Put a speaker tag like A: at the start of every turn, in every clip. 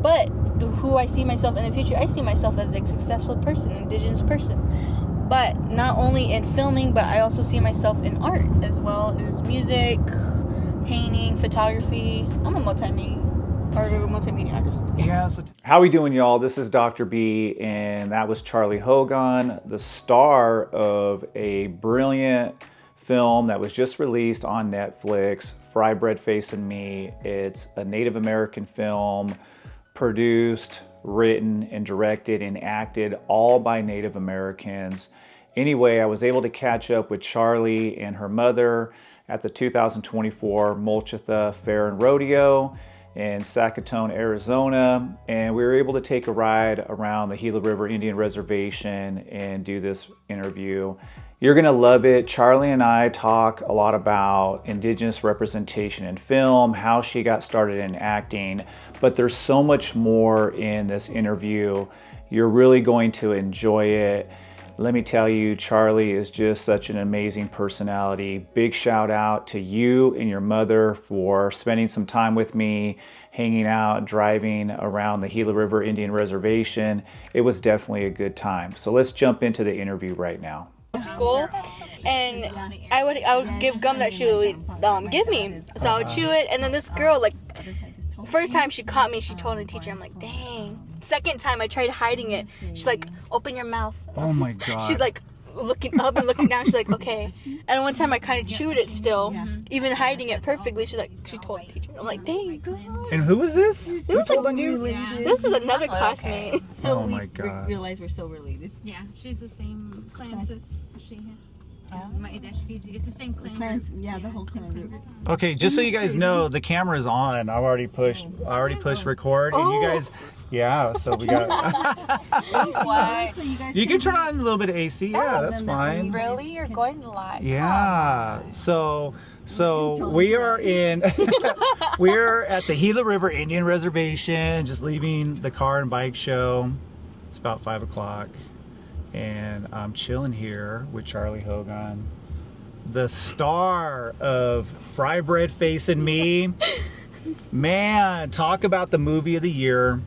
A: But who I see myself in the future, I see myself as a successful person, Indigenous person. But not only in filming, but I also see myself in art as well as music, painting, photography. I'm a multimedia artist.
B: Yeah. So how we doing, y'all? This is Dr. B, and that was Charley Hogan, the star of a brilliant film that was just released on Netflix, Frybread Face and Me. It's a Native American film produced, written, and directed and acted all by Native Americans. Anyway, I was able to catch up with Charley and her mother at the 2024 Mulchitha Fair and Rodeo in Sackatoon, Arizona, and we were able to take a ride around the Gila River Indian Reservation and do this interview. You're gonna love it. Charley and I talk a lot about Indigenous representation in film, how she got started in acting, but there's so much more in this interview. You're really going to enjoy it. Let me tell you, Charley is just such an amazing personality. Big shout out to you and your mother for spending some time with me, hanging out, driving around the Gila River Indian Reservation. It was definitely a good time. So let's jump into the interview right now.
A: School, and I would give gum that she would give me, so I would chew it, and then this girl, like, first time she caught me, she told the teacher, I'm like, dang. Second time I tried hiding it, she's like, open your mouth.
B: Oh my god.
A: She's like looking up and looking down, she's like, okay. And one time I kind of chewed it still, even hiding it perfectly. She's like, she told the teacher. I'm like, dang God.
B: And who was this? Who told on you?
A: This is another classmate.
C: Okay. So
B: oh my god.
C: We realize we're so related.
D: Yeah, she's the same clan as she had. It's the same clan.
C: Yeah, the whole clan group.
B: Okay, just so you guys know, the camera is on. I already pushed record, and you guys, yeah. So we got. You can turn on a little bit of AC. Yeah, that's fine.
D: Really, you're going live?
B: Yeah. So we are in. We're at the Gila River Indian Reservation, just leaving the car and bike show. It's about 5 o'clock. And I'm chilling here with Charley Hogan, the star of Frybread Face and Me. Man, talk about the movie of the year.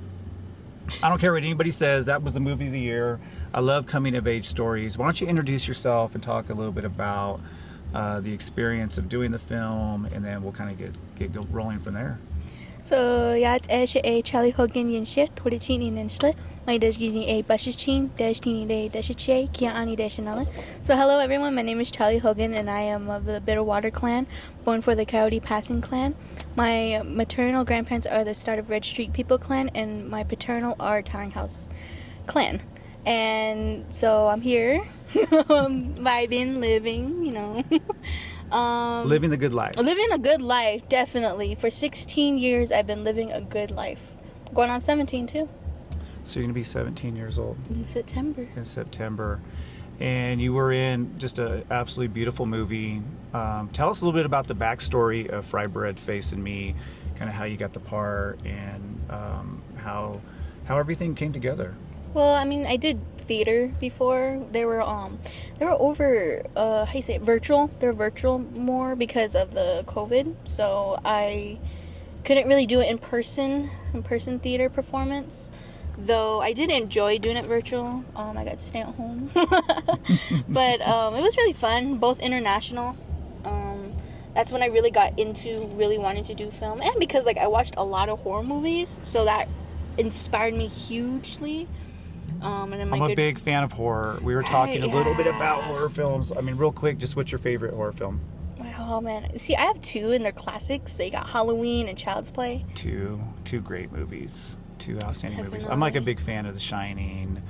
B: I don't care what anybody says, that was the movie of the year. I love coming of age stories. Why don't you introduce yourself and talk a little bit about the experience of doing the film, and then we'll kind of get rolling from there.
A: So yeah, it's Charley Hogan yin shift to the chin in slit. My dash using a bashes chin dash tini day dash che kia ani dash another. So hello everyone, my name is Charley Hogan and I am of the Bitterwater clan, born for the Coyote Passing clan. My maternal grandparents are the start of Red Street People clan, and my paternal are Towering House clan. And so I'm here, vibing, living, you know.
B: Living the good life.
A: Living a good life, definitely. For 16 years, I've been living a good life. Going on 17 too.
B: So you're gonna be 17 years old
A: in September.
B: And you were in just an absolutely beautiful movie. Tell us a little bit about the backstory of Frybread Face and Me, kind of how you got the part, and how everything came together.
A: Well, I mean, I did theater before. They were over how do you say it? Virtual. They're virtual more because of the COVID. So I couldn't really do it in person theater performance. Though I did enjoy doing it virtual. I got to stay at home. But it was really fun, both international. That's when I really got into really wanting to do film, and because like I watched a lot of horror movies, so that inspired me hugely. And
B: I'm a big fan of horror. We were talking a little bit about horror films. I mean, real quick, just what's your favorite horror film?
A: Oh man, see, I have two, and they're classics. So you got Halloween and Child's Play.
B: Two great movies. Two outstanding movies. I'm like a big fan of The Shining,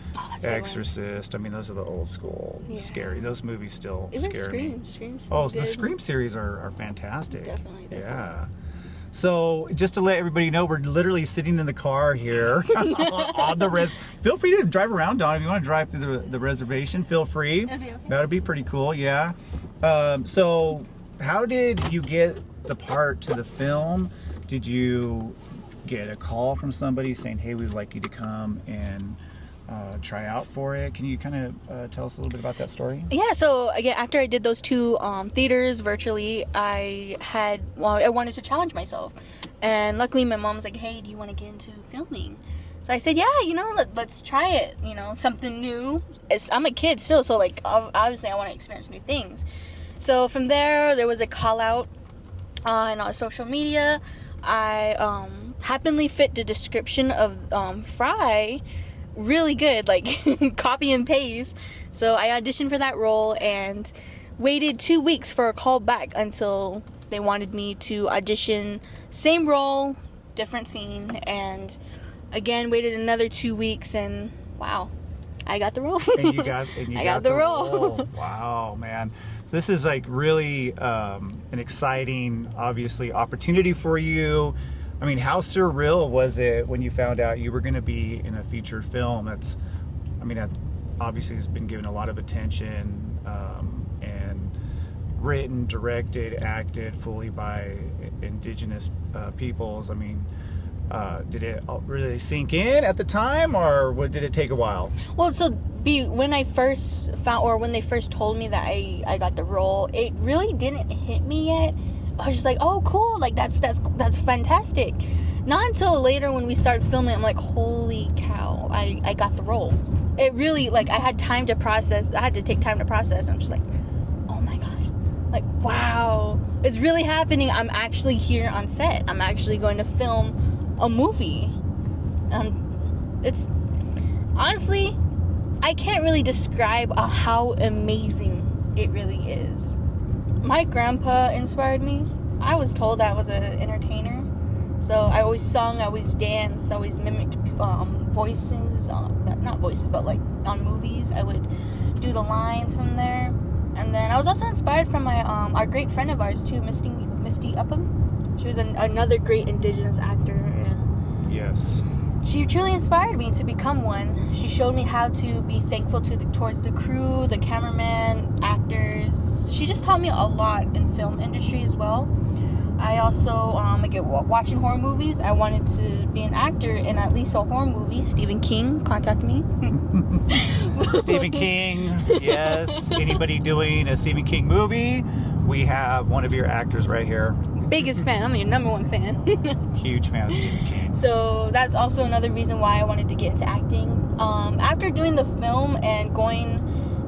B: The Exorcist. I mean, those are the old school, scary. Those movies still scare me.
A: Scream's
B: the Scream series are fantastic.
A: Definitely.
B: Yeah. So just to let everybody know, we're literally sitting in the car here on the res. Feel free to drive around, Dawn. If you want to drive through the reservation, feel free. Okay. That would be pretty cool, yeah. So how did you get the part to the film? Did you get a call from somebody saying, hey, we'd like you to come and try out for it. Can you kind of tell us a little bit about that story?
A: Yeah, so again, after I did those 2 theaters virtually, I wanted to challenge myself. And luckily my mom was like, hey, do you want to get into filming? So I said, yeah, let's try it, something new. I'm a kid still, so like obviously I want to experience new things. So from there was a call out on social media. I happily fit the description of Fry really good, like copy and paste. So I auditioned for that role and waited 2 weeks for a call back until they wanted me to audition, same role, different scene, and again waited another 2 weeks, and wow, I got the role.
B: And you got the role. Wow, man. So this is like really an exciting, obviously, opportunity for you. I mean, how surreal was it when you found out you were going to be in a featured film? That obviously has been given a lot of attention, and written, directed, acted fully by Indigenous peoples. I mean, did it really sink in at the time, or did it take a while?
A: Well, so when I first when they first told me that I got the role, it really didn't hit me yet. I was just like, oh, cool, like that's fantastic. Not until later when we started filming, I'm like, holy cow, I got the role. It really, like, I had time to process. I had to take time to process. I'm just like, oh my gosh, like, wow, it's really happening. I'm actually here on set. I'm actually going to film a movie. It's honestly, I can't really describe how amazing it really is. My grandpa inspired me. I was told I was an entertainer, so I always sung, I always danced, I always mimicked voices, not voices, but like on movies. I would do the lines from there. And then I was also inspired from my our great friend of ours too, Misty Upham. She was another great Indigenous actor, and
B: yes,
A: she truly inspired me to become one. She showed me how to be thankful towards the crew, the cameraman, actors. She just taught me a lot in film industry as well. I also, watching horror movies. I wanted to be an actor in at least a horror movie. Stephen King, contact me.
B: Stephen King, yes. Anybody doing a Stephen King movie, we have one of your actors right here.
A: Biggest fan. I'm your number 1 fan.
B: Huge fan of Stephen King.
A: So that's also another reason why I wanted to get into acting. After doing the film and going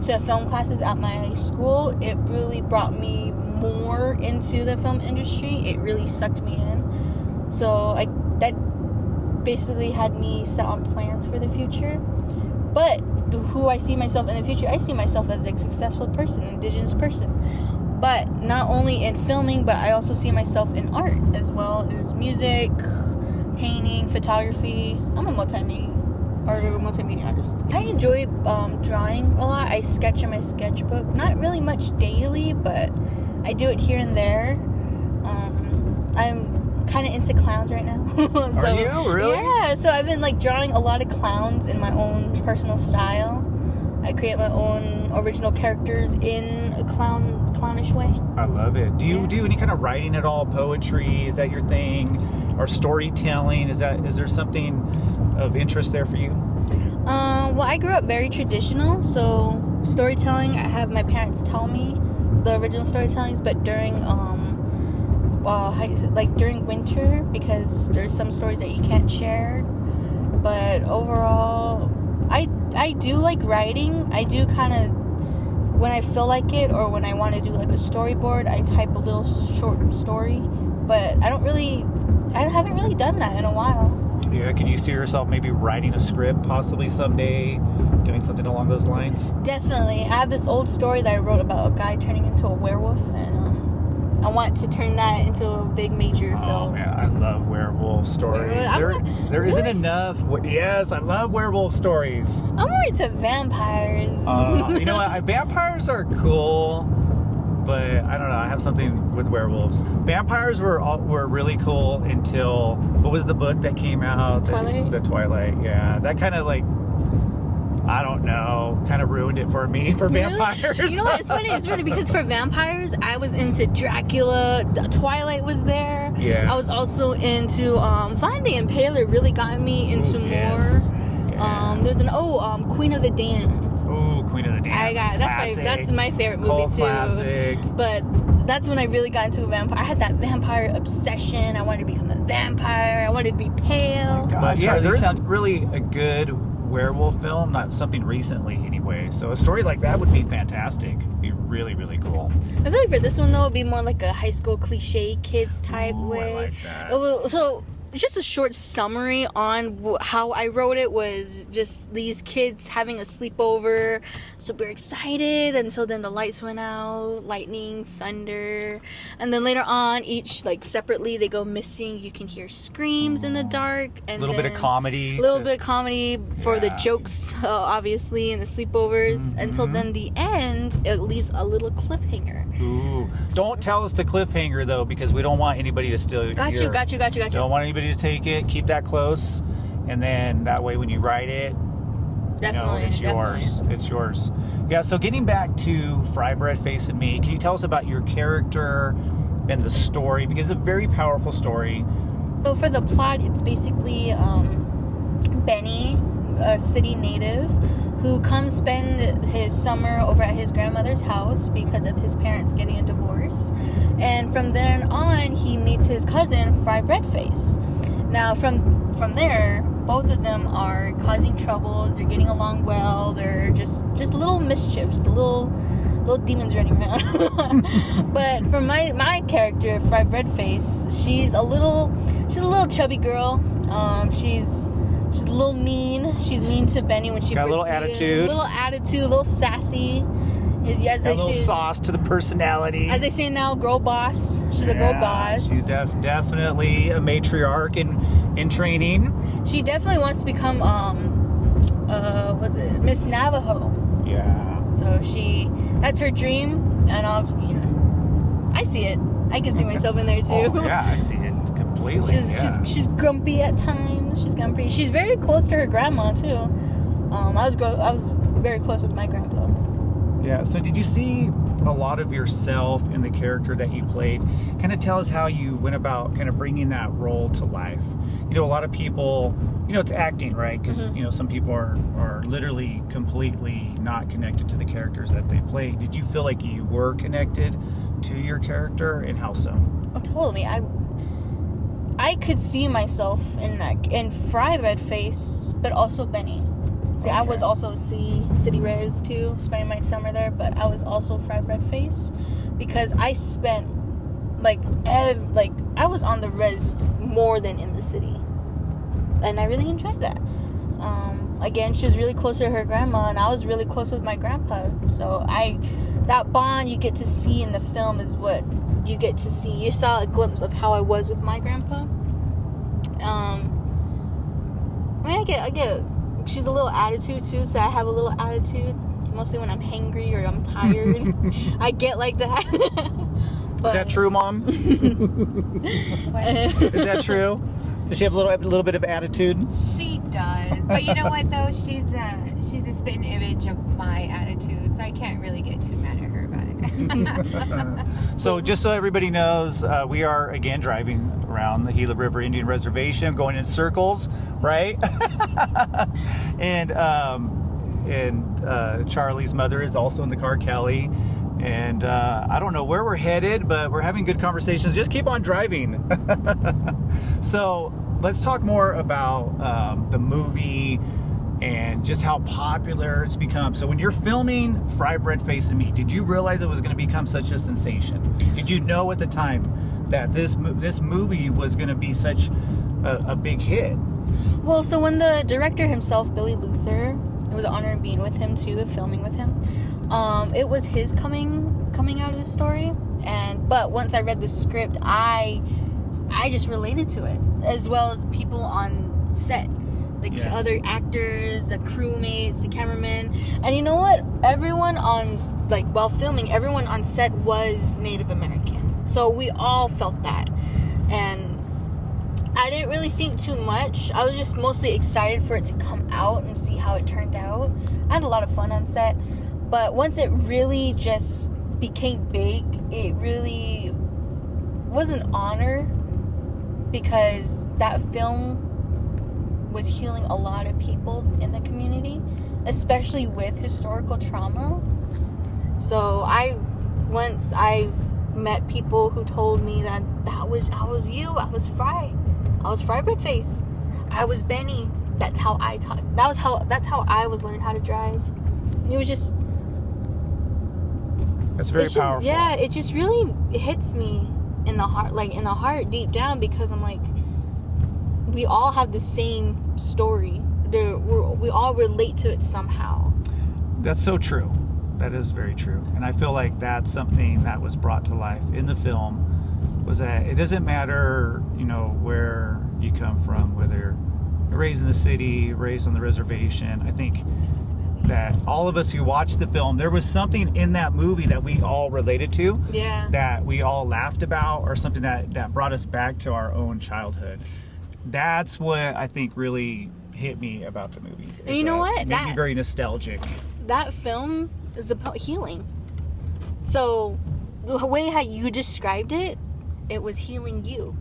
A: to film classes at my school, it really brought me more into the film industry. It really sucked me in. So that basically had me set on plans for the future. But who I see myself in the future, I see myself as a successful person, Indigenous person. But not only in filming, but I also see myself in art as well as music, painting, photography. I'm a multimedia artist. I enjoy drawing a lot. I sketch in my sketchbook. Not really much daily, but I do it here and there. I'm kind of into clowns right now. So,
B: are you really?
A: Yeah. So I've been like drawing a lot of clowns in my own personal style. I create my own original characters in a clownish way.
B: I love it. Do you do any kind of writing at all? Poetry, is that your thing? Or storytelling? Is there something of interest there for you?
A: Well, I grew up very traditional, so storytelling, I have my parents tell me the original storytellings, but during during winter, because there's some stories that you can't share. But overall, I do like writing. I do kind of, when I feel like it, or when I want to do like a storyboard, I type a little short story. But I haven't really done that in a while.
B: Yeah, can you see yourself maybe writing a script possibly someday, doing something along those lines?
A: Definitely. I have this old story that I wrote about a guy turning into a werewolf, and I want to turn that into a big major film.
B: Oh man, I love werewolf stories. There isn't enough. Yes, I love werewolf stories.
A: I'm more into vampires.
B: You know what? Vampires are cool, but I don't know. I have something with werewolves. Vampires were really cool until, what was the book that came out?
A: Twilight?
B: The Twilight. Yeah, that kind of like, I don't know, kind of ruined it for me for vampires.
A: You know what? It's funny because for vampires, I was into Dracula. Twilight was there.
B: Yeah.
A: I was also into Vlad the Impaler. Really got me into more.
B: Yeah.
A: There's Queen of the Damned.
B: Oh, Queen of the Damned.
A: That's my favorite movie
B: Cult
A: too.
B: classic.
A: But that's when I really got into a vampire. I had that vampire obsession. I wanted to become a vampire. I wanted to be pale.
B: But yeah, there isn't really a good werewolf film, not something recently anyway. So a story like that would be fantastic. It'd be really, really cool.
A: I feel like for this one though, it'd be more like a high school cliche kids type way.
B: I like that.
A: So just a short summary on how I wrote it was just these kids having a sleepover, super excited, and so then the lights went out, lightning, thunder, and then later on, each like separately they go missing. You can hear screams in the dark, and
B: a little bit of comedy.
A: For the jokes, obviously, and the sleepovers, and so then the end it leaves a little cliffhanger.
B: Ooh. Don't tell us the cliffhanger though, because we don't want anybody to steal
A: Got you.
B: Don't want anybody to take it. Keep that close, and then that way when you write it, it's yours. It's yours. Yeah. So getting back to Frybread Face and Me, can you tell us about your character and the story? Because it's a very powerful story.
A: So for the plot, it's basically Benny, a city native, who comes spend his summer over at his grandmother's house because of his parents getting a divorce. And from then on, he meets his cousin, Frybread Face. Now, from there, both of them are causing troubles. They're getting along well. They're just little mischiefs, little demons running around. But for my character, Frybread Face, she's a little chubby girl. She's a little mean. She's mean to Benny when she
B: got
A: first
B: a little
A: attitude, a little sassy.
B: Got a little sauce to the personality.
A: As they say now, girl boss. She's a girl boss.
B: She's definitely a matriarch in training.
A: She definitely wants to become Miss Navajo.
B: Yeah.
A: So that's her dream, and I see it. I can see myself in there too.
B: Oh, yeah, I see it completely.
A: She's grumpy at times. She's grumpy. She's very close to her grandma too. I was very close with my grandpa.
B: Yeah. So did you see a lot of yourself in the character that you played? Kind of tell us how you went about kind of bringing that role to life. A lot of people, it's acting, right? Because some people are literally completely not connected to the characters that they play. Did you feel like you were connected to your character, and how so?
A: Oh, totally. I could see myself in Frybread Face, but also Benny. See, okay. I was also city res too, spending my summer there, but I was also Frybread Face because I spent I was on the res more than in the city, and I really enjoyed that. Again, she was really close to her grandma, and I was really close with my grandpa. So that bond you get to see in the film is what you get to see. You saw a glimpse of how I was with my grandpa. I get. She's a little attitude too, so I have a little attitude. Mostly when I'm hangry or I'm tired, I get like that.
B: Is that true, Mom? Is that true? Does she have a little bit of attitude?
D: She does, but you know what though? She's a spitting image of my attitude, so I can't really get too mad at her about it.
B: So just so everybody knows, we are again driving around the Gila River Indian Reservation, going in circles, right? and Charley's mother is also in the car, Kelly. And I don't know where we're headed, but we're having good conversations. Just keep on driving. So let's talk more about the movie and just how popular it's become. So when you're filming Frybread Face and Me, did you realize it was going to become such a sensation? Did you know at the time that this movie was going to be such a big hit?
A: Well, so when the director himself, Billy Luther, it was an honor being with him too, filming with him. It was his coming out of his story, but once I read the script, I just related to it, as well as people on set, other actors, the crewmates, the cameramen, and you know what? Everyone while filming, everyone on set was Native American, so we all felt that, and I didn't really think too much. I was just mostly excited for it to come out and see how it turned out. I had a lot of fun on set. But once it really just became big, it really was an honor because that film was healing a lot of people in the community, especially with historical trauma. So once I've met people who told me that I was you, I was Frybread Face, I was Benny. That's how I taught. That's how I was learned how to drive. It was just.
B: That's very powerful.
A: Yeah, it just really hits me in the heart, deep down, because I'm like, we all have the same story. We all relate to it somehow.
B: That's so true. That is very true. And I feel like that's something that was brought to life in the film, was that it doesn't matter, where you come from, whether you're raised in the city, raised on the reservation. I think that all of us who watched the film, there was something in that movie that we all related to.
A: Yeah.
B: That we all laughed about, or something that brought us back to our own childhood. That's what I think really hit me about the movie.
A: And you know what?
B: It made me very nostalgic.
A: That film is about healing. So the way how you described it, it was healing you.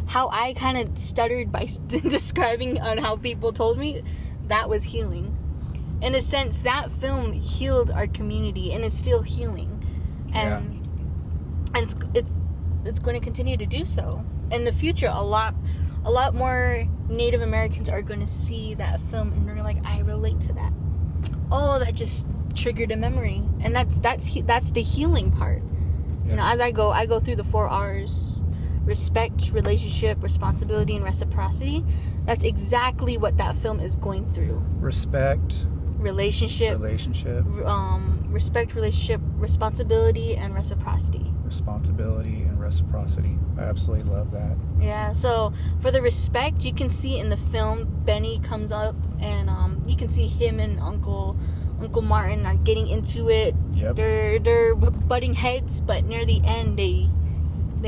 A: How I kind of stuttered by describing on how people told me, that was healing. In a sense, that film healed our community and is still healing. And it's going to continue to do so. In the future, a lot more Native Americans are going to see that film and they're like, I relate to that. Oh, that just triggered a memory. And that's the healing part.
B: Yeah.
A: As I go through the 4 R's: respect, relationship, responsibility, and reciprocity. That's exactly what that film is going through.
B: Respect,
A: relationship, respect, relationship, responsibility, and reciprocity. I absolutely love that. Yeah, so for the respect, you can see in the film, Benny comes up and you can see him and Uncle Martin are getting into it.
B: Yep.
A: They're butting heads, but near the end they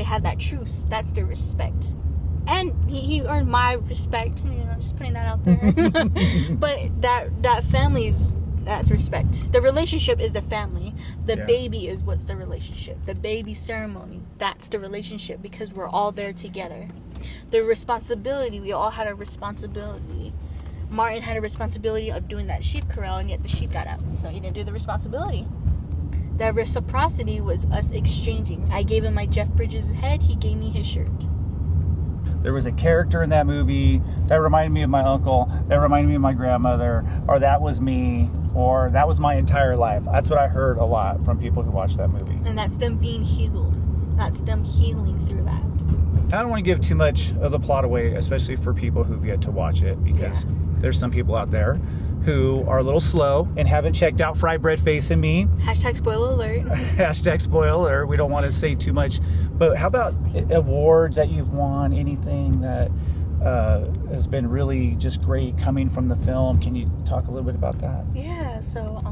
A: have that truce. That's the respect. And he earned my respect, just putting that out there. But that family's, that's respect. The relationship is the family. The baby is what's the relationship. The baby ceremony, that's the relationship, because we're all there together. The responsibility, we all had a responsibility. Martin had a responsibility of doing that sheep corral, and yet the sheep got out, so he didn't do the responsibility. The reciprocity was us exchanging. I gave him my Jeff Bridges head, he gave me his shirt.
B: There was a character in that movie that reminded me of my uncle, that reminded me of my grandmother, or that was me, or that was my entire life. That's what I heard a lot from people who watched that movie.
A: And that's them being healed. That's them healing through that.
B: I don't want to give too much of the plot away, especially for people who've yet to watch it, because there's some people out there who are a little slow and haven't checked out Frybread Face and Me.
A: Hashtag spoiler alert.
B: Hashtag spoiler alert. We don't want to say too much. But how about awards that you've won? Anything that has been really just great coming from the film? Can you talk a little bit about that?
A: Yeah, so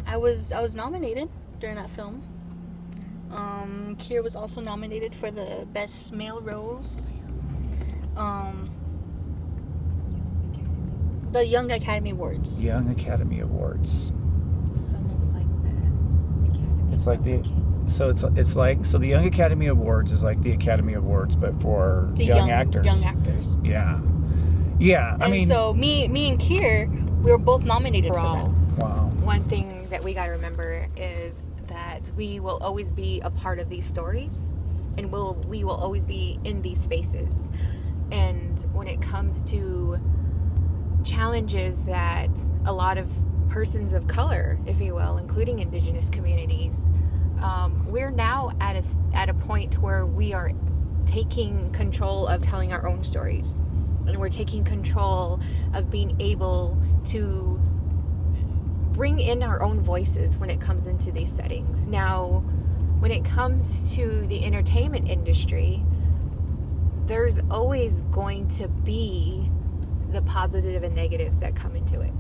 A: I was nominated during that film. Kier was also nominated for the Best Male Roles. The Young Academy Awards.
B: Young Academy Awards.
D: It's almost like the Academy.
B: It's like the the Young Academy Awards is like the Academy Awards, but for
A: the
B: young actors.
A: Young actors.
B: Yeah. I mean,
A: so me and Kier, we were both nominated for that.
B: Wow.
D: One thing that we got to remember is that we will always be a part of these stories, and we will always be in these spaces. And when it comes to challenges that a lot of persons of color, if you will, including Indigenous communities, we're now at a point where we are taking control of telling our own stories, and we're taking control of being able to bring in our own voices when it comes into these settings. Now, when it comes to the entertainment industry, there's always going to be the positive and negatives that come into it.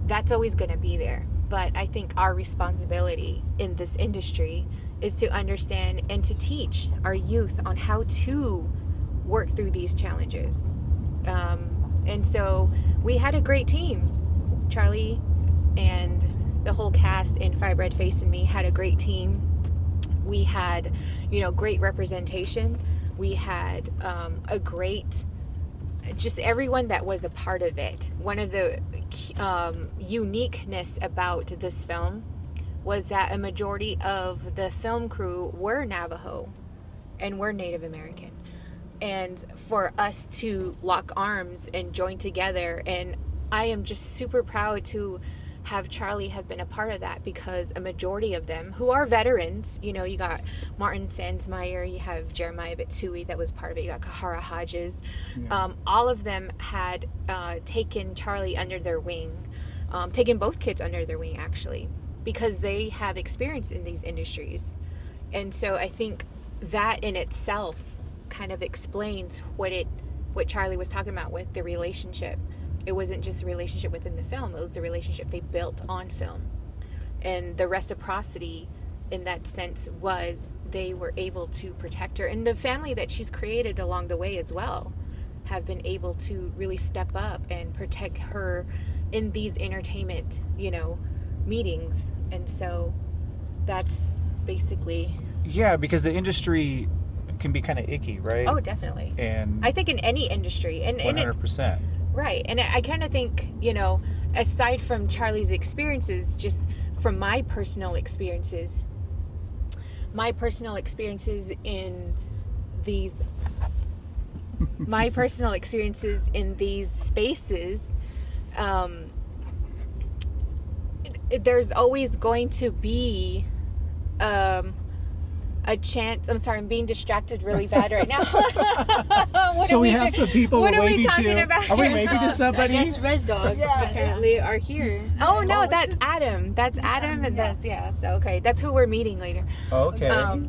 D: That's always going to be there. But I think our responsibility in this industry is to understand and to teach our youth on how to work through these challenges. And so we had a great team. Charley and the whole cast in Frybread Face and Me had a great team. We had, great representation. We had a great just everyone that was a part of it. One of the uniqueness about this film was that a majority of the film crew were Navajo and were Native American. And for us to lock arms and join together, and I am just super proud to have Charley have been a part of that, because a majority of them who are veterans, you know, you got Martin Sandsmeyer, you have Jeremiah Bitsui that was part of it, you got Kahara Hodges, all of them had taken Charley under their wing, taken both kids under their wing actually, because they have experience in these industries. And so I think that in itself kind of explains what Charley was talking about with the relationship. It wasn't just a relationship within the film, it was the relationship they built on film. And the reciprocity in that sense was they were able to protect her. And the family that she's created along the way as well have been able to really step up and protect her in these entertainment, you know, meetings. And so that's basically...
B: Yeah, because the industry can be kind of icky, right?
D: Oh, definitely.
B: And
D: I think in any industry. And
B: 100%.
D: Right. And I kind of think, you know, aside from Charley's experiences, just from my personal experiences in these spaces, there's always going to be a chance. I'm sorry, I'm being distracted really bad right now.
E: So we have some people
D: what
E: we're
D: are we
E: waving
D: talking
E: to.
D: about?
E: Are we waving to somebody?
A: I guess res dogs apparently are here.
D: Oh no, that's Adam. That's Adam, and that's so okay. That's who we're meeting later.
B: Okay.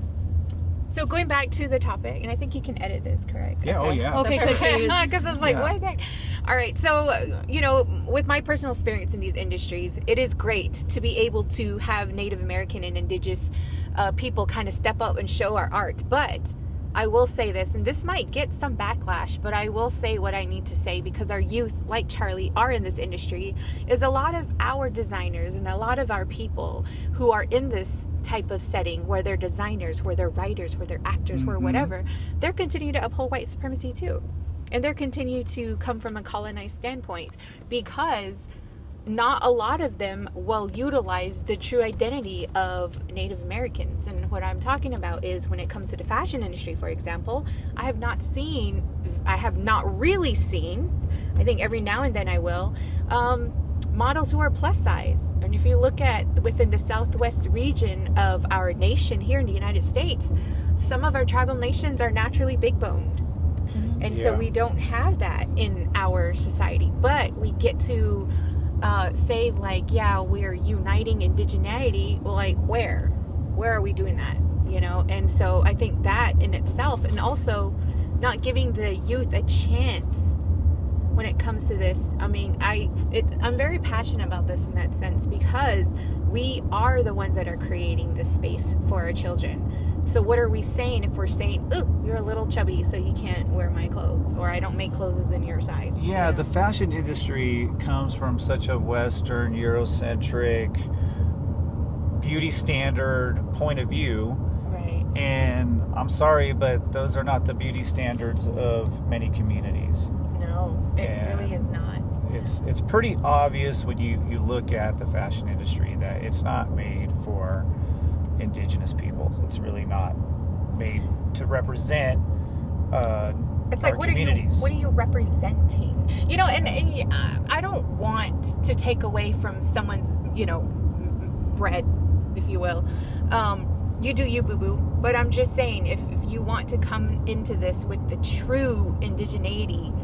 D: So going back to the topic, and I think you can edit this, correct?
B: Yeah.
D: Okay.
B: Oh, yeah.
A: Okay, good.
D: Because I was like, what the heck? All right. So, you know, with my personal experience in these industries, it is great to be able to have Native American and Indigenous people kind of step up and show our art. But I will say this, and this might get some backlash, but I will say what I need to say, because our youth, like Charley, are in this industry, is a lot of our designers and a lot of our people who are in this type of setting where they're designers, where they're writers, where they're actors, where whatever, they're continuing to uphold white supremacy too. And they're continue to come from a colonized standpoint, because not a lot of them will utilize the true identity of Native Americans. And what I'm talking about is when it comes to the fashion industry, for example, I have not really seen, I think every now and then I will, models who are plus size. And if you look at within the southwest region of our nation here in the United States, some of our tribal nations are naturally big boned. And so we don't have that in our society, but we get to say like, yeah, we're uniting indigeneity. Well, like where are we doing that? You know? And so I think that in itself, and also not giving the youth a chance when it comes to this. I mean, I'm very passionate about this in that sense, because we are the ones that are creating this space for our children. So what are we saying if we're saying, oh, you're a little chubby, so you can't wear my clothes, or I don't make clothes in your size?
B: Yeah, the fashion industry comes from such a Western, Eurocentric, beauty standard point of view.
D: Right.
B: And I'm sorry, but those are not the beauty standards of many communities.
D: No, it really is not.
B: It's pretty obvious when you look at the fashion industry that it's not made for Indigenous peoples. It's really not made to represent
D: it's
B: our
D: like, what
B: communities.
D: are you representing? You know, and I don't want to take away from someone's, you know, bread, if you will. You do you, boo-boo. But I'm just saying, if you want to come into this with the true indigeneity,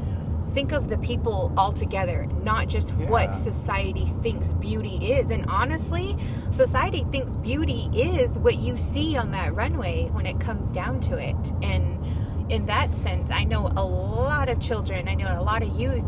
D: think of the people all together, not just what society thinks beauty is. And honestly, society thinks beauty is what you see on that runway when it comes down to it. And in that sense, I know a lot of children, I know a lot of youth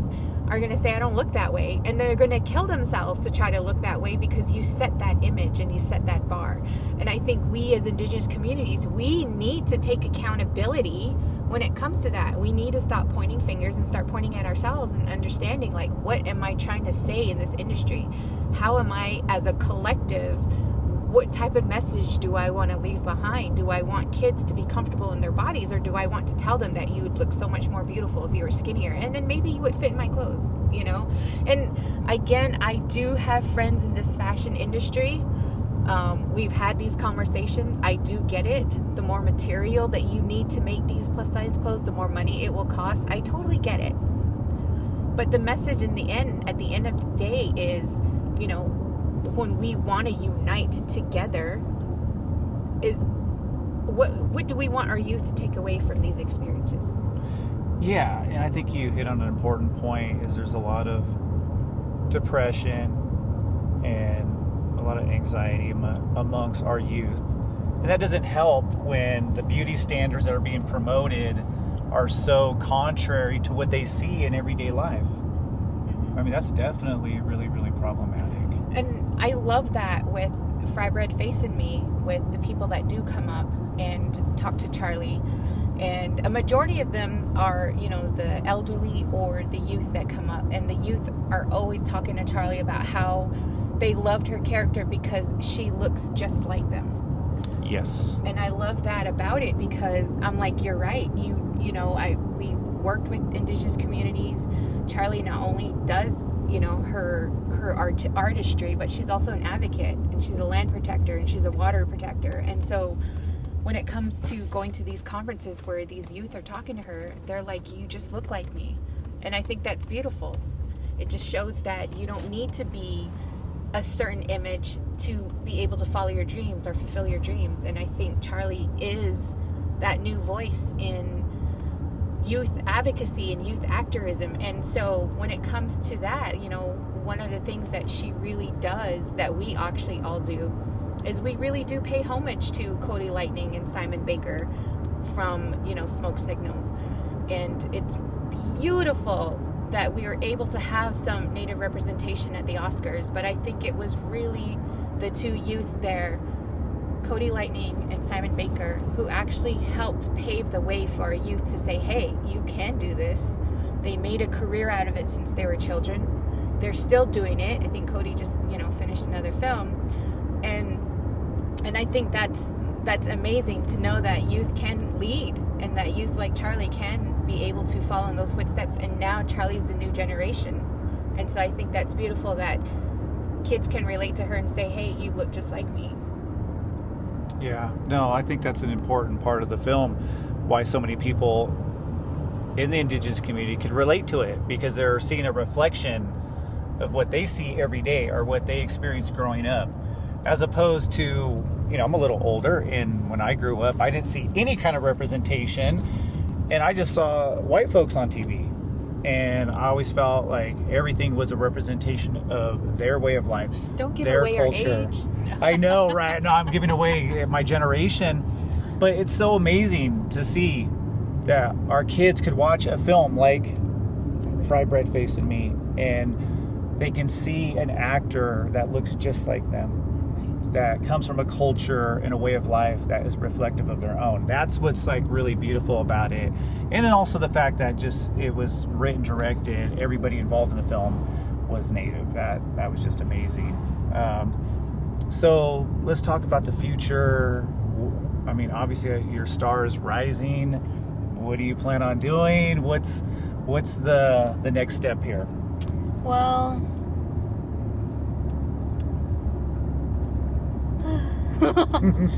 D: are going to say, I don't look that way. And they're going to kill themselves to try to look that way, because you set that image and you set that bar. And I think we as Indigenous communities, we need to take accountability when it comes to that. We need to stop pointing fingers and start pointing at ourselves and understanding, like, what am I trying to say in this industry? How am I as a collective what type of message do I want to leave behind? Do I want kids to be comfortable in their bodies, or do I want to tell them that you would look so much more beautiful if you were skinnier, and then maybe you would fit in my clothes, you know? And again, I do have friends in this fashion industry. We've had these conversations. I do get it. The more material that you need to make these plus size clothes, the more money it will cost. I totally get it. But the message at the end of the day is, you know, when we want to unite together, is what do we want our youth to take away from these experiences?
B: Yeah, and I think you hit on an important point, is there's a lot of depression and a lot of anxiety amongst our youth. And that doesn't help when the beauty standards that are being promoted are so contrary to what they see in everyday life.
D: Mm-hmm.
B: I mean, that's definitely really, really problematic.
D: And I love that with Frybread Face and Me, with the people that do come up and talk to Charley. And a majority of them are, you know, the elderly or the youth that come up. And the youth are always talking to Charley about how they loved her character because she looks just like them.
B: Yes.
D: And I love that about it, because I'm like, you're right. You know, we've worked with Indigenous communities. Charley not only does, you know, her artistry, but she's also an advocate, and she's a land protector, and she's a water protector. And so when it comes to going to these conferences where these youth are talking to her, they're like, you just look like me. And I think that's beautiful. It just shows that you don't need to be a certain image to be able to follow your dreams or fulfill your dreams. And I think Charley is that new voice in youth advocacy and youth activism. And so when it comes to that, you know, one of the things that she really does, that we actually all do, is we really do pay homage to Cody Lightning and Simon Baker from, you know, Smoke Signals. And it's beautiful that we were able to have some Native representation at the Oscars, but I think it was really the two youth there, Cody Lightning and Simon Baker, who actually helped pave the way for our youth to say, hey, you can do this. They made a career out of it since they were children. They're still doing it. I think Cody just, you know, finished another film. And I think that's amazing to know that youth can lead, and that youth like Charley can be able to follow in those footsteps. And now Charley's the new generation. And so I think that's beautiful that kids can relate to her and say, hey, you look just like me.
B: Yeah, no, I think that's an important part of the film, why so many people in the Indigenous community can relate to it, because they're seeing a reflection of what they see every day or what they experienced growing up, as opposed to, you know, I'm a little older, and when I grew up, I didn't see any kind of representation, and I just saw white folks on TV. And I always felt like everything was a representation of their way of life.
D: Don't give
B: their
D: away
B: culture.
D: our age.
B: I know, right? No, I'm giving away my generation. But it's so amazing to see that our kids could watch a film like Frybread Face and Me, and they can see an actor that looks just like them, that comes from a culture and a way of life that is reflective of their own. That's what's like really beautiful about it. And then also the fact that just it was written, directed, everybody involved in the film was Native. That was just amazing. So let's talk about the future. I mean, obviously your star is rising. What do you plan on doing? What's the next step here?
A: Well, the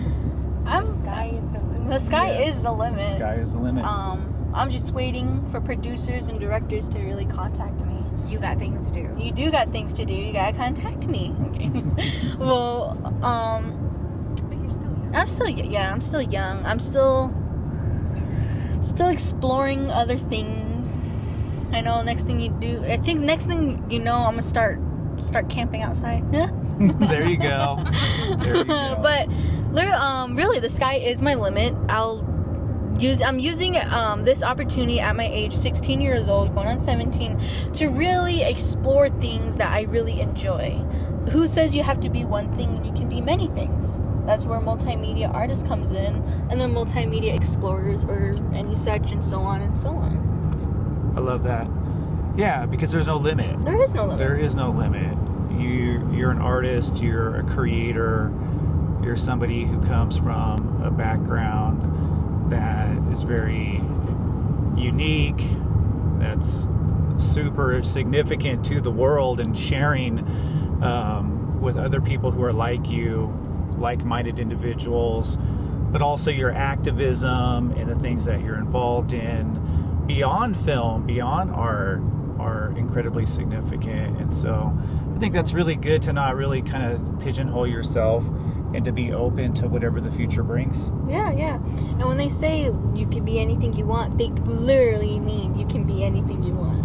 A: sky is the limit.
B: The sky is the limit.
A: I'm just waiting for producers and directors to really contact me.
D: You got things to do.
A: You do got things to do. You gotta contact me. Okay. Well,
D: But you're still young.
A: I'm still young. I'm still exploring other things. I know next thing you do, I think next thing you know, I'm gonna start camping outside. Yeah.
B: There you go. There you go.
A: But really, the sky is my limit. I'm using this opportunity at my age, 16 years old, going on 17, to really explore things that I really enjoy. Who says you have to be one thing when you can be many things? That's where multimedia artist comes in, and then multimedia explorers or any such, and so on and so on.
B: I love that. Yeah, because there's no limit.
A: There is no limit.
B: There is no limit. You're an artist, you're a creator, you're somebody who comes from a background that is very unique, that's super significant to the world, and sharing with other people who are like you, like-minded individuals, but also your activism and the things that you're involved in beyond film, beyond art, are incredibly significant. And so I think that's really good to not really kind of pigeonhole yourself and to be open to whatever the future brings.
A: Yeah. And when they say you can be anything you want, they literally mean you can be anything you want.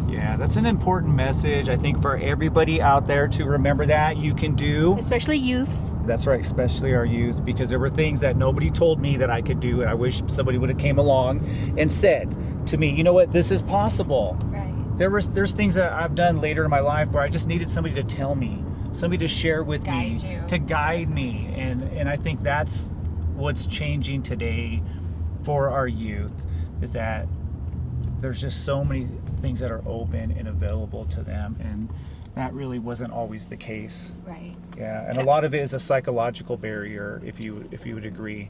B: Yeah, that's an important message, I think, for everybody out there to remember that you can do.
A: Especially youths.
B: That's right, especially our youth, because there were things that nobody told me that I could do, and I wish somebody would have came along and said to me, you know what, this is possible.
D: Right.
B: There's things that I've done later in my life where I just needed somebody to tell me, somebody to share with me, to guide me, and I think that's what's changing today for our youth, is that there's just so many things that are open and available to them, and that really wasn't always the case.
D: Right.
B: Yeah, and a lot of it is a psychological barrier, if you would agree.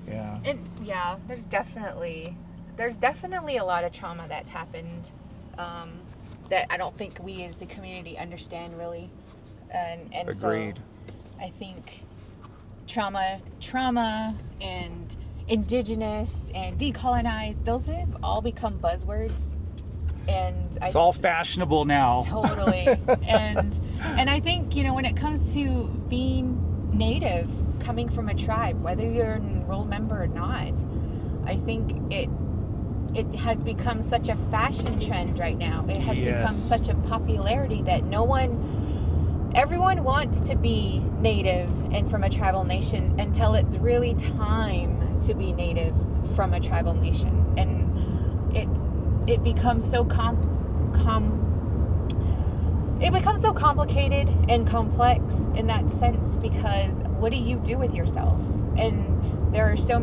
B: Yeah.
D: And yeah, there's definitely a lot of trauma that's happened that I don't think we as the community understand really, and
B: Agreed.
D: So I think trauma and Indigenous and decolonized, those have all become buzzwords, and
B: It's all fashionable now.
D: Totally. and I think, when it comes to being Native, coming from a tribe, whether you're an enrolled member or not, I think it has become such a fashion trend right now. It has become such a popularity that everyone wants to be Native and from a tribal nation until it's really time to be Native from a tribal nation. And it becomes so complicated and complex in that sense, because what do you do with yourself? And there's so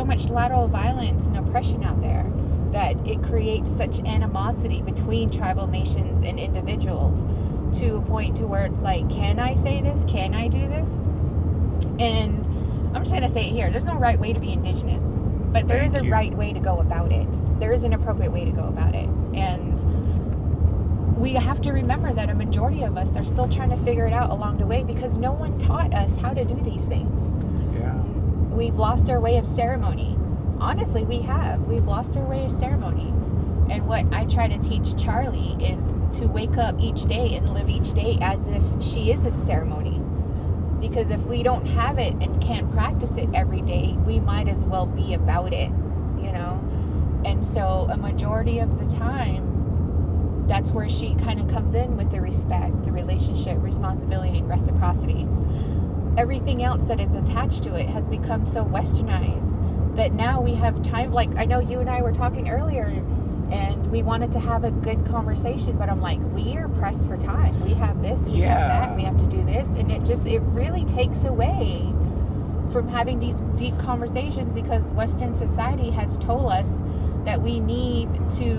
D: much lateral violence and oppression out there that it creates such animosity between tribal nations and individuals, to a point to where it's like, can I say this? Can I do this? And I'm just going to say it here. There's no right way to be Indigenous, but there is a right way to go about it. There is an appropriate way to go about it. And we have to remember that a majority of us are still trying to figure it out along the way, because no one taught us how to do these things.
B: Yeah.
D: We've lost our way of ceremony. Honestly, we have. We've lost our way of ceremony. And what I try to teach Charley is to wake up each day and live each day as if she is in ceremony. Because if we don't have it and can't practice it every day, we might as well be about it, And so a majority of the time, that's where she kind of comes in with the respect, the relationship, responsibility, and reciprocity. Everything else that is attached to it has become so westernized that now we have time. Like, I know you and I were talking earlier, and we wanted to have a good conversation, but I'm like, we are pressed for time. We have this, we have that, we have to do this. And it really takes away from having these deep conversations, because Western society has told us that we need to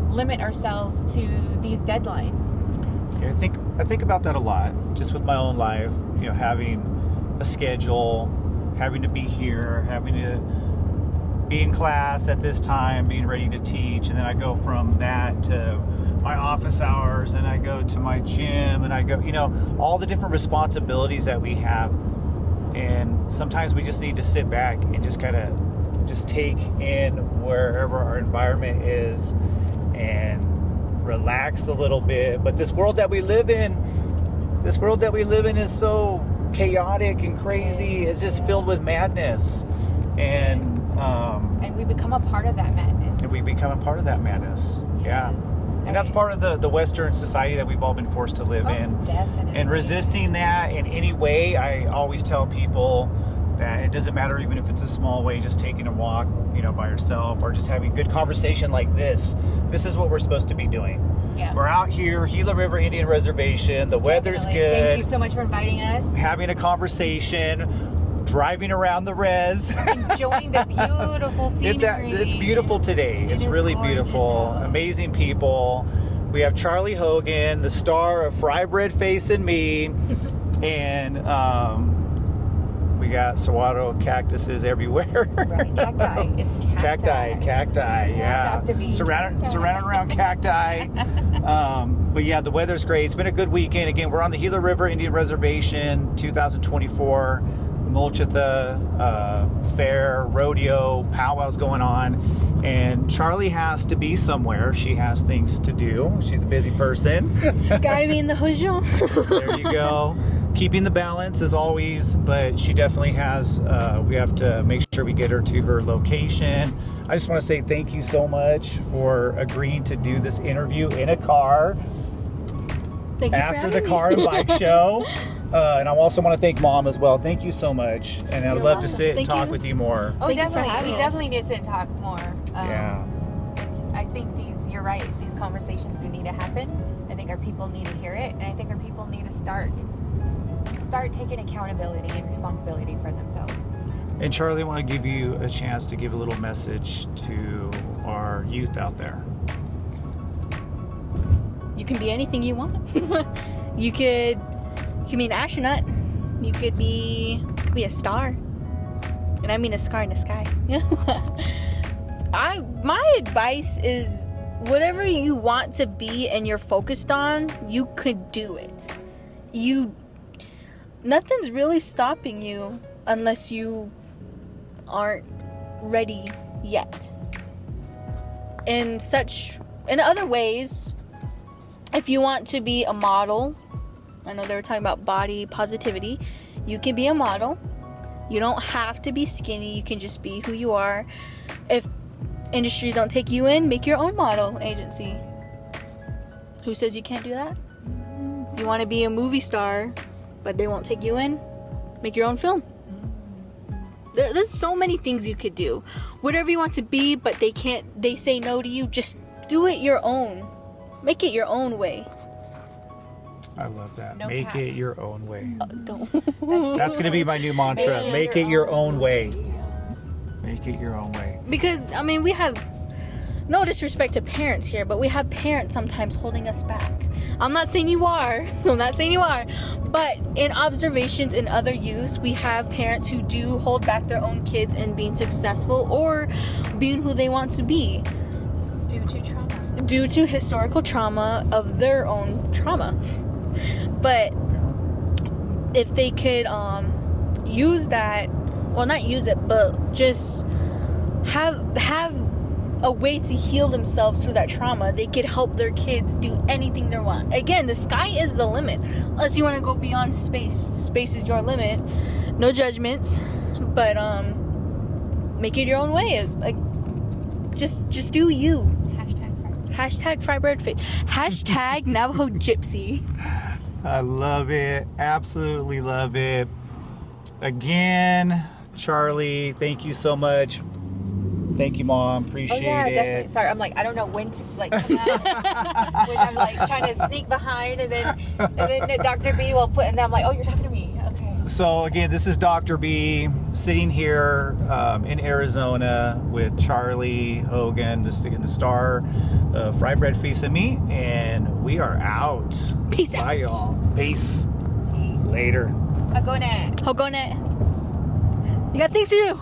D: limit ourselves to these deadlines.
B: Yeah, I think about that a lot, just with my own life, having a schedule, having to be here, having to be in class at this time, being ready to teach, and then I go from that to my office hours, and I go to my gym, and I go, all the different responsibilities that we have. And sometimes we just need to sit back and just kind of just take in wherever our environment is and relax a little bit. But this world that we live in is so chaotic and crazy. It's just filled with madness. And
D: we become a part of that madness.
B: Yeah. And that's part of the Western society that we've all been forced to live in.
D: Definitely.
B: And resisting that in any way, I always tell people that it doesn't matter, even if it's a small way, just taking a walk, by yourself, or just having good conversation like this. This is what we're supposed to be doing.
D: Yeah.
B: We're out here, Gila River Indian Reservation. The weather's good.
D: Thank you so much for inviting us.
B: Having a conversation, driving around the res.
D: Enjoying the beautiful scenery.
B: It's beautiful today. It's really beautiful.
D: Out.
B: Amazing people. We have Charley Hogan, the star of Frybread Face and Me, and We got saguaro cactuses everywhere.
D: Right, cacti. It's cacti.
B: Cacti, yeah.
D: Dr. B.
B: Surrounded around cacti. But yeah, the weather's great. It's been a good weekend. Again, we're on the Gila River Indian Reservation, 2024. Mulchitha fair, rodeo, powwows going on. And Charley has to be somewhere. She has things to do. She's a busy person.
A: Gotta be in the hojo.
B: There you go. Keeping the balance as always, but she definitely has, we have to make sure we get her to her location. I just want to say thank you so much for agreeing to do this interview in a car
A: Thank you for
B: after
A: having
B: the
A: me.
B: car and bike show. And I also want to thank Mom as well. Thank you so much. And I'd
A: You're
B: love to
A: welcome.
B: sit and
A: Thank
B: talk
A: you.
B: with you more.
D: Oh,
A: Thank you for
D: definitely.
A: having
D: We
A: us.
D: definitely need to sit and talk more.
B: Yeah.
D: I think you're right. These conversations do need to happen. I think our people need to hear it, and I think our people need to start taking accountability and responsibility for themselves.
B: And Charley, I want to give you a chance to give a little message to our youth out there.
A: You can be anything you want. You could be an astronaut. You could be a star. And I mean a scar in the sky. My advice is whatever you want to be and you're focused on, you could do it. Nothing's really stopping you unless you aren't ready yet. In other ways, if you want to be a model, I know they were talking about body positivity, you can be a model. You don't have to be skinny, you can just be who you are. If industries don't take you in, make your own model agency. Who says you can't do that? You want to be a movie star, but they won't take you in, make your own film. There's so many things you could do. Whatever you want to be, but they say no to you, just do it your own. Make it your own way.
B: I love that.
D: No
B: Make
D: cap.
B: it your own way.
A: Don't.
B: That's going to be my new mantra. Make it your own way. Make it your own way.
A: Because, I mean, we have no disrespect to parents here, but we have parents sometimes holding us back. I'm not saying you are. But in observations in other youths, we have parents who do hold back their own kids in being successful or being who they want to be due to historical trauma of their own trauma. But if they could use that, well, not use it, but just have a way to heal themselves through that trauma, they could help their kids do anything they want. Again, the sky is the limit. Unless you want to go beyond space. Space is your limit. No judgments. But make it your own way. Like, just do you. Hashtag Frybread Face. Hashtag Navajo Gypsy.
B: I love it. Absolutely love it. Again, Charley, thank you so much. Thank you, Mom. Appreciate
D: Oh yeah,
B: it.
D: definitely. Sorry, I'm like, I don't know when to come out. When I'm like trying to sneak behind, and then Dr. B will put, and I'm like, oh, you're talking to me. Okay.
B: So again, this is Dr. B sitting here in Arizona with Charley Hogan, the star of Frybread Face and Me, and we are out.
A: Peace out.
B: Bye, y'all. Peace. Later.
D: Akohni.
A: Hogone. You got things to do.